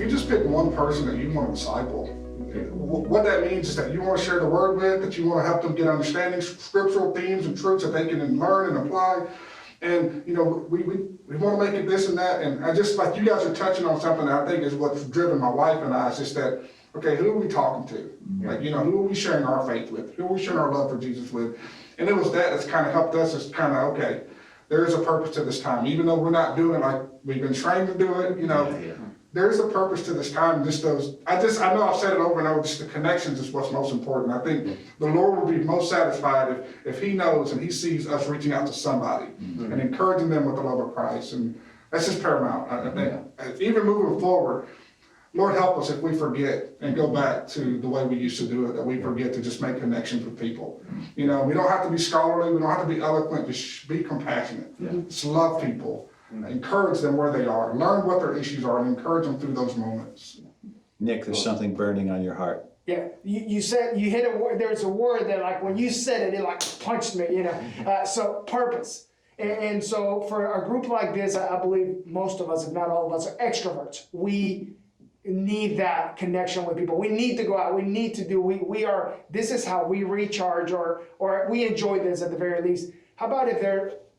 you just pick one person that you want to disciple, what that means is that you want to share the word with, that you want to help them get understanding, scriptural themes and truths that they can learn and apply. And, you know, we want to make it this and that. And I just, like you guys are touching on something that I think is what's driven my wife and I, is just that, okay, who are we talking to? Like, you know, who are we sharing our faith with? Who are we sharing our love for Jesus with? And it was that's kind of helped us. It's kind of, okay, there is a purpose to this time. Even though we're not doing it like we've been trained to do it, you know, there's a purpose to this time. Just those, I know I've said it over and over, just the connections is what's most important. I think the Lord will be most satisfied if he knows and he sees us reaching out to somebody and encouraging them with the love of Christ. And that's just paramount. I think even moving forward, Lord help us if we forget and go back to the way we used to do it, that we forget to just make connections with people. You know, we don't have to be scholarly, we don't have to be eloquent, just be compassionate. Just love people, encourage them where they are, learn what their issues are, and encourage them through those moments. Nick, there's something burning on your heart. Yeah, you said, you hit a word, there's a word that like when you said it like punched me, you know. So purpose. And so for a group like this, I believe most of us, if not all of us, are extroverts. We need that connection with people. We need to go out. We need to do, we are, this is how we recharge or we enjoy this at the very least. How about if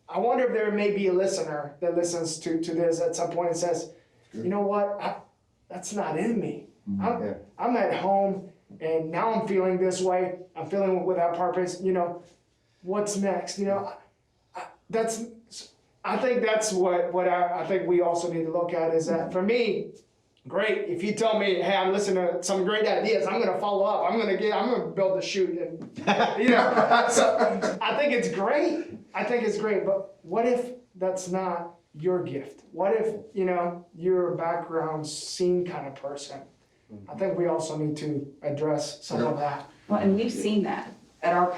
I wonder if there may be a listener that listens to this at some point and says, you know what, that's not in me. I'm at home and now I'm feeling this way. I'm feeling without purpose. You know, what's next? You know, I think that's what I think we also need to look at is that for me, great. If you tell me, hey, I'm listening to some great ideas, I'm going to follow up. I'm going to build a shoot. And, you know, so I think it's great. But what if that's not your gift? What if, you know, you're a background scene kind of person? I think we also need to address some of that. Well, and we've seen that at our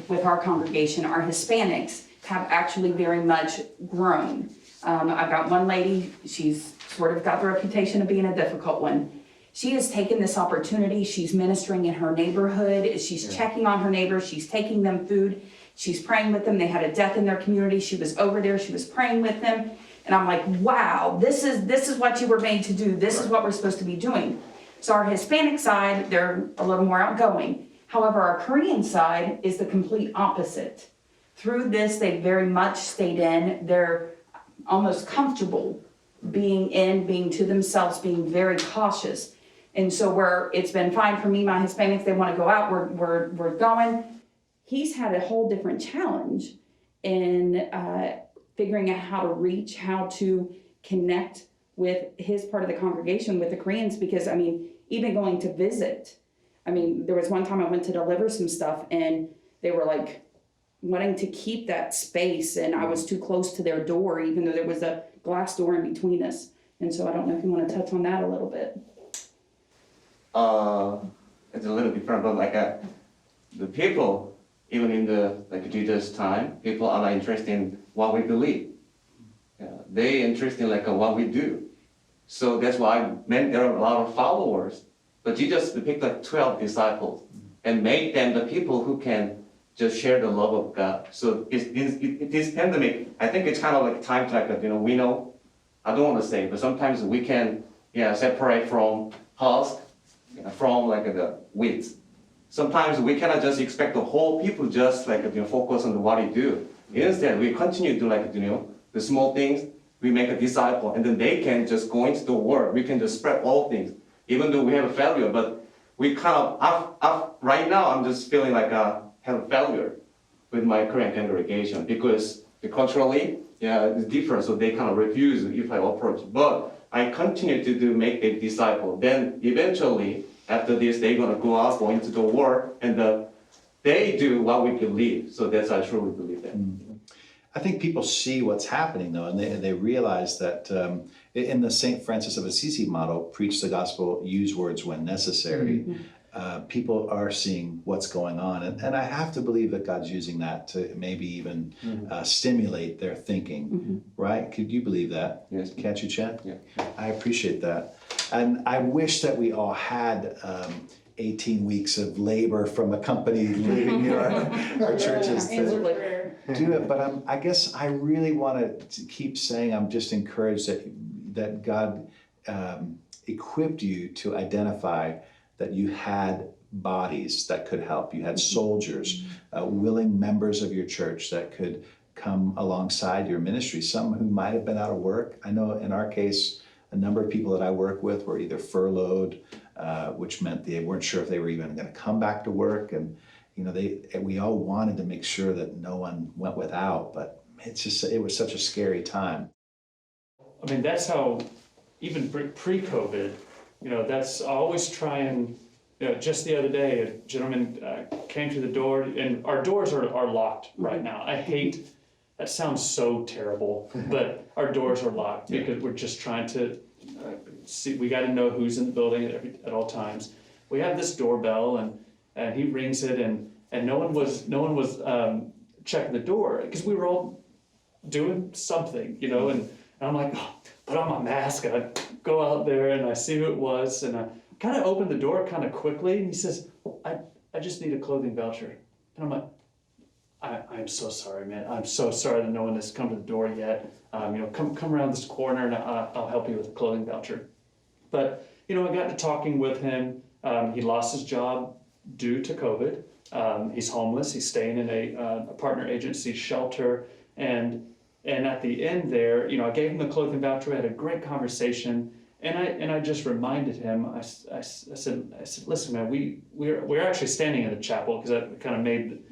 with our congregation. Our Hispanics have actually very much grown. I've got one lady, she's sort of got the reputation of being a difficult one. She has taken this opportunity. She's ministering in her neighborhood. She's checking on her neighbors. She's taking them food. She's praying with them. They had a death in their community. She was over there. She was praying with them. And I'm like, wow, this is what you were made to do. This is what we're supposed to be doing. So our Hispanic side, they're a little more outgoing. However, our Korean side is the complete opposite. Through this, they very much stayed in. They're almost comfortable being to themselves, being very cautious. And so where it's been fine for me, my Hispanics, they want to go out, we're going. He's had a whole different challenge in figuring out how to reach, how to connect with his part of the congregation, with the Koreans, because, I mean, even going to visit. I mean, there was one time I went to deliver some stuff and they were like wanting to keep that space, and I was too close to their door, even though there was a glass door in between us. And so I don't know if you want to touch on that a little bit. It's a little different, but like the people, even in the Jesus time, people are not interested in what we believe. They interested in what we do. So that's why there are a lot of followers. But Jesus picked 12 disciples and made them the people who can just share the love of God. So this pandemic, I think it's kind of like time to we know, I don't want to say, but sometimes we can separate from husk, from the weeds. Sometimes we cannot just expect the whole people just focus on what they do. Instead, we continue to the small things. We make a disciple, and then they can just go into the world. We can just spread all things, even though we have a failure. But we kind of, right now, I'm just feeling like I have a failure with my current congregation because culturally, it's different. So they kind of refuse if I approach. But I continue to make a disciple. Then eventually, after this, they're gonna go out, go into the world, and they do what we believe. So that's I truly believe that. I think people see what's happening though, and they realize that in the St. Francis of Assisi model, preach the gospel, use words when necessary. People are seeing what's going on, and I have to believe that God's using that to maybe even stimulate their thinking, right? Could you believe that? Yes. Can't you, Chen? Yeah. I appreciate that, and I wish that we all had 18 weeks of labor from a company leaving our churches to do it. But I guess I really want to keep saying I'm just encouraged that God equipped you to identify that you had bodies that could help. You had soldiers, willing members of your church that could come alongside your ministry, some who might have been out of work. I know in our case, a number of people that I work with were either furloughed, which meant they weren't sure if they were even going to come back to work. And, we all wanted to make sure that no one went without, but it was such a scary time. I mean, that's how, even pre-COVID, that's I always try and, just the other day, a gentleman came to the door, and our doors are locked right now. I hate, that sounds so terrible, but our doors are locked because we're just trying to see, we got to know who's in the building at all times. We have this doorbell, and he rings it, and no one was checking the door because we were all doing something, and I'm like, oh, put on my mask, and I go out there and I see who it was, and I kind of opened the door kind of quickly, and he says, I just need a clothing voucher. And I'm like, I'm so sorry, man. I'm so sorry that no one has come to the door yet. Come around this corner and I'll help you with a clothing voucher. But, I got to talking with him. He lost his job due to COVID. He's homeless. He's staying in a partner agency shelter. And at the end there, I gave him the clothing voucher. We had a great conversation. And I just reminded him, I said, listen, man, we're actually standing in the chapel because that kind of made,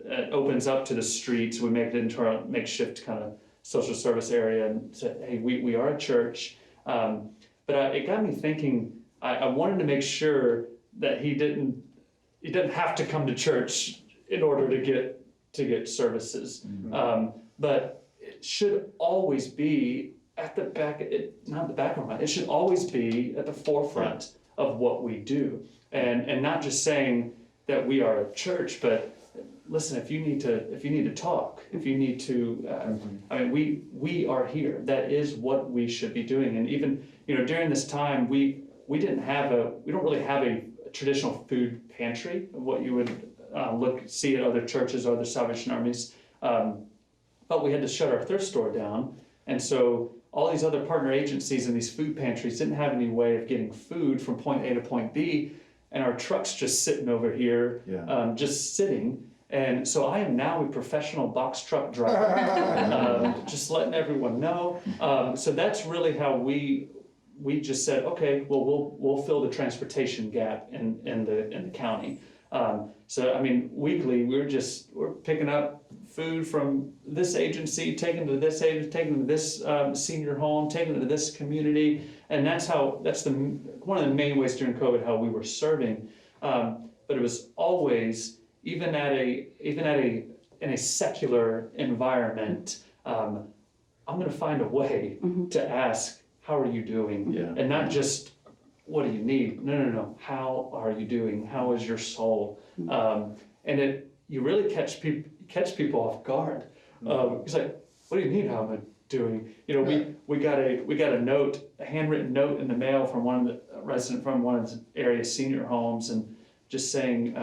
it opens up to the streets. We make it into our makeshift kind of social service area, and said, hey, we are a church. But it got me thinking, I wanted to make sure that he didn't have to come to church in order to get services. Mm-hmm. But it should always be at the back, not the back of our mind, it should always be at the forefront of what we do. And not just saying that we are a church, but listen, if you need to talk, if you need to, I mean, we are here. That is what we should be doing. And even, during this time, we don't really have a traditional food pantry, what you would see at other churches or other Salvation Armies. But we had to shut our thrift store down. And so all these other partner agencies and these food pantries didn't have any way of getting food from point A to point B. And our truck's just sitting over here, just sitting. And so I am now a professional box truck driver, just letting everyone know. So that's really how we just said, okay, well, we'll fill the transportation gap in the county. So I mean, weekly we're picking up food from this agency, taking it to this agency, taking it to this senior home, taking it to this community, and that's one of the main ways during COVID how we were serving. But it was always, even in a secular environment, I'm going to find a way to ask, how are you doing? Yeah. And not just, what do you need? No. How are you doing? How is your soul? And you really catch people off guard. It's like, what do you need? How am I doing? We got a note, a handwritten note in the mail from a resident from one of the area senior homes, and just saying,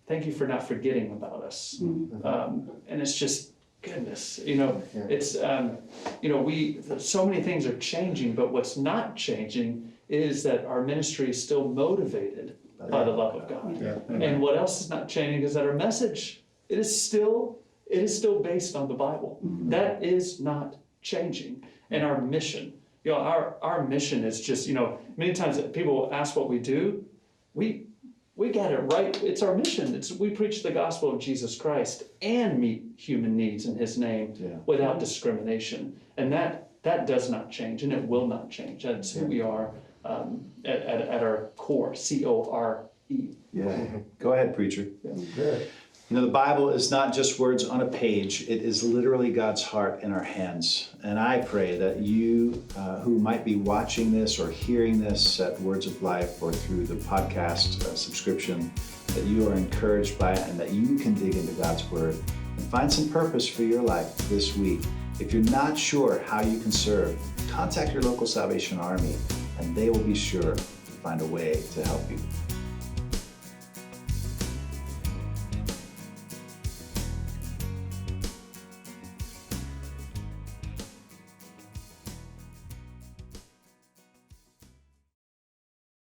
thank you for not forgetting about us. And it's just, goodness, it's, so many things are changing, but what's not changing is that our ministry is still motivated by the love of God. Yeah. And what else is not changing is that our message, it is still based on the Bible. That is not changing. And our mission, our mission is just, many times people ask what we do, we got it right. It's our mission. We preach the gospel of Jesus Christ and meet human needs in His name without discrimination. And that does not change, and it will not change. That's who we are at our core, CORE. Yeah. Go ahead, preacher. Yeah. Good. The Bible is not just words on a page. It is literally God's heart in our hands. And I pray that you who might be watching this or hearing this at Words of Life or through the podcast subscription, that you are encouraged by it and that you can dig into God's Word and find some purpose for your life this week. If you're not sure how you can serve, contact your local Salvation Army and they will be sure to find a way to help you.